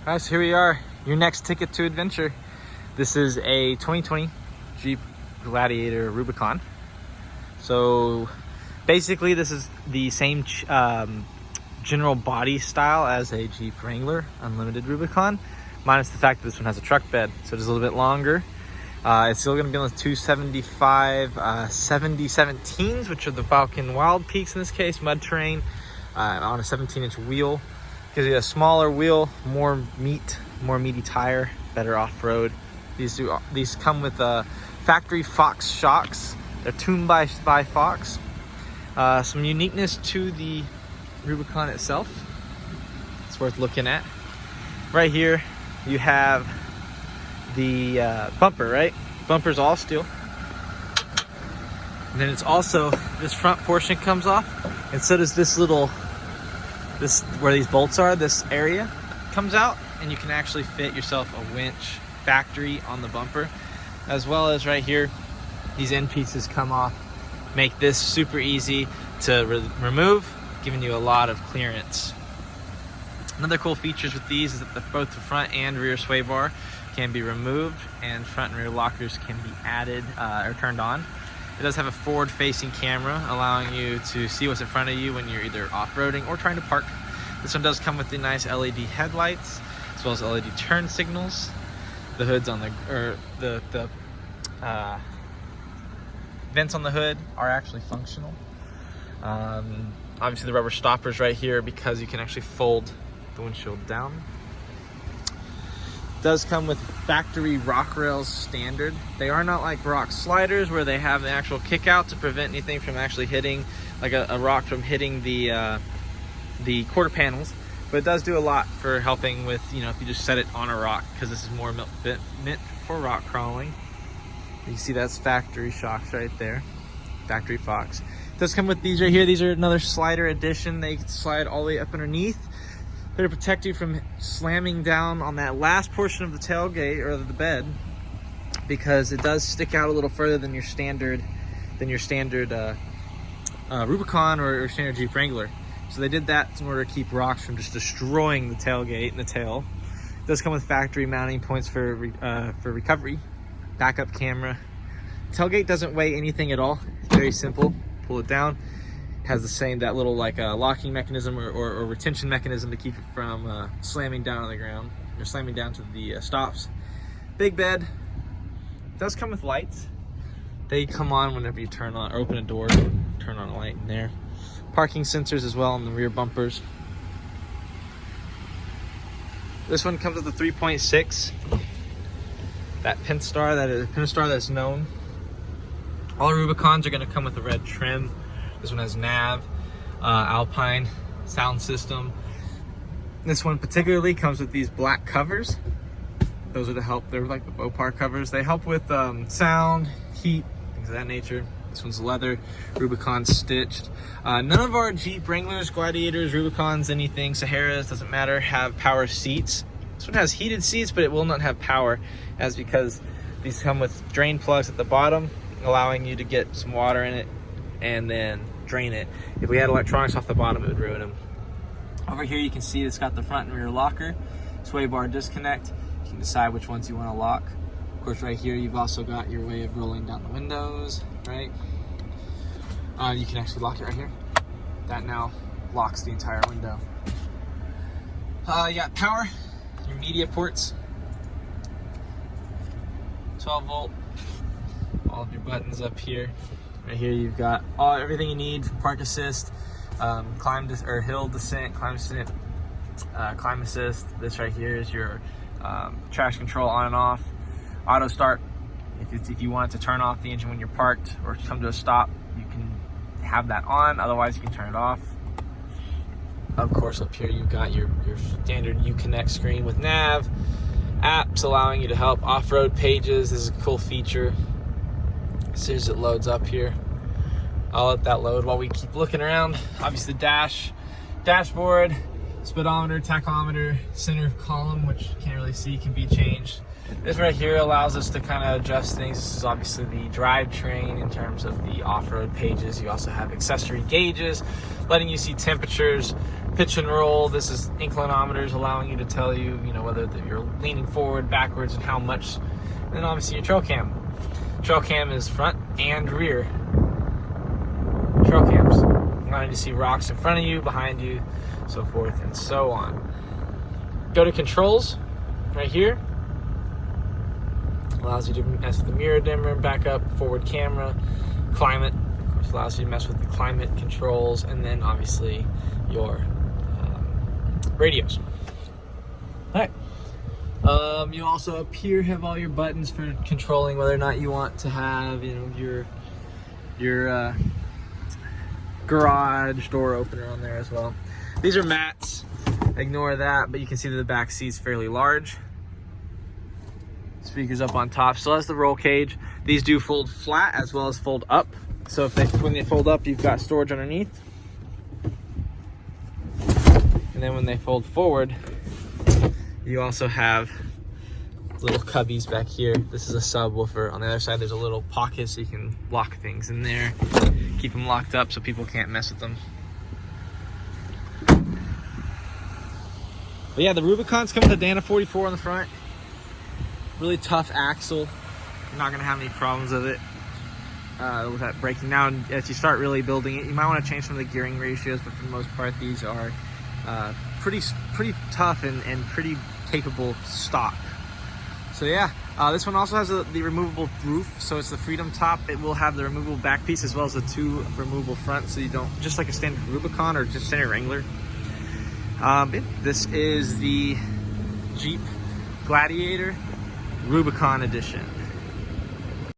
Alright, so here we are, your next ticket to adventure. This is a 2020 Jeep Gladiator Rubicon. So basically this is the same general body style as a Jeep Wrangler Unlimited Rubicon, minus the fact that this one has a truck bed, so it is a little bit longer. It's still going to be on the 275 7017s, which are the Falcon Wild Peaks in this case, mud terrain, on a 17-inch wheel. Gives you a smaller wheel, more meaty tire, better off-road. These come with factory Fox shocks. They're tuned by Fox. Some uniqueness to the Rubicon itself. It's worth looking at. Right here, you have the bumper, right? Bumper's all steel. And then it's also, this front portion comes off, and so does this where these bolts are, this area comes out, and you can actually fit yourself a winch factory on the bumper, as well as right here, these end pieces come off, make this super easy to remove, giving you a lot of clearance. Another cool features with these is that both the front and rear sway bar can be removed, and front and rear lockers can be added or turned on. It does have a forward-facing camera, allowing you to see what's in front of you when you're either off-roading or trying to park. This one does come with the nice LED headlights, as well as LED turn signals. The hoods on the vents on the hood are actually functional. Obviously, the rubber stoppers right here because you can actually fold the windshield down. Does come with factory rock rails standard. They are not like rock sliders where they have the actual kick out to prevent anything from actually hitting, like a rock from hitting the quarter panels, but it does do a lot for helping with, you know, if you just set it on a rock, because this is more meant for rock crawling. You see that's factory shocks right there, factory Fox. It does come with these right here. These are another slider addition. They slide all the way up underneath. They're to protect you from slamming down on that last portion of the tailgate or the bed, because it does stick out a little further than your standard Rubicon or standard Jeep Wrangler. So they did that in order to keep rocks from just destroying the tailgate and the tail. It does come with factory mounting points for recovery, backup camera. Tailgate doesn't weigh anything at all. It's very simple. Pull it down. Has the same, that little like locking mechanism or retention mechanism to keep it from slamming down on the ground or slamming down to the stops. Big bed. It does come with lights. They come on whenever you turn on or open a door, turn on a light in there. Parking sensors as well on the rear bumpers. This one comes with a 3.6. That Pentastar that's known. All Rubicons are going to come with a red trim. This one has nav, Alpine sound system. This one particularly comes with these black covers. Those are to help, they're like the Mopar covers. They help with sound, heat, things of that nature. This one's leather, Rubicon stitched. None of our Jeep Wranglers, Gladiators, Rubicons, anything, Saharas, doesn't matter, have power seats. This one has heated seats, but it will not have power, as because these come with drain plugs at the bottom, allowing you to get some water in it and then drain it. If we had electronics off the bottom, it would ruin them. Over here you can see it's got the front and rear locker, sway bar disconnect. You can decide which ones you want to lock. Of course, right here you've also got your way of rolling down the windows, right? You can actually lock it right here. That now locks the entire window. You got power, your media ports, 12 volt, all of your buttons up here. Right here you've got everything you need: park assist, hill descent, climb assist, climb assist. This right here is your traction control on and off, auto start. If you want it to turn off the engine when you're parked or come to a stop, you can have that on. Otherwise, you can turn it off. Of course, up here you've got your standard Uconnect screen with nav, apps allowing you to help off-road pages. This is a cool feature. As soon as it loads up here, I'll let that load while we keep looking around. Obviously the dashboard, speedometer, tachometer, center column, which you can't really see, can be changed. This right here allows us to kind of adjust things. This is obviously the drivetrain in terms of the off-road pages. You also have accessory gauges, letting you see temperatures, pitch and roll. This is inclinometers, allowing you to tell you, you know, whether you're leaning forward, backwards, and how much. And then obviously your trail cam. Trail cam is front and rear. Trail cams, allowing you to see rocks in front of you, behind you, so forth and so on. Go to controls, right here. Allows you to mess with the mirror dimmer, backup, forward camera, climate. Of course, allows you to mess with the climate controls, and then obviously your radios. All right. You also up here have all your buttons for controlling whether or not you want to have, you know, your garage door opener on there as well. These are mats. Ignore that, but you can see that the back seat's fairly large. Speakers up on top. Still has the roll cage. These do fold flat as well as fold up. So when they fold up, you've got storage underneath. And then when they fold forward, you also have little cubbies back here. This is a subwoofer. On the other side, there's a little pocket so you can lock things in there. Keep them locked up so people can't mess with them. But yeah, the Rubicons come with a Dana 44 on the front. Really tough axle. You're not gonna have any problems with it. With that braking. Now, as you start really building it, you might want to change some of the gearing ratios, but for the most part, these are pretty tough and pretty capable stock. So yeah, this one also has the removable roof, so it's the Freedom top. It will have the removable back piece as well as the 2 removable front, so you don't, just like a standard Rubicon or just standard Wrangler. This is the Jeep Gladiator Rubicon edition.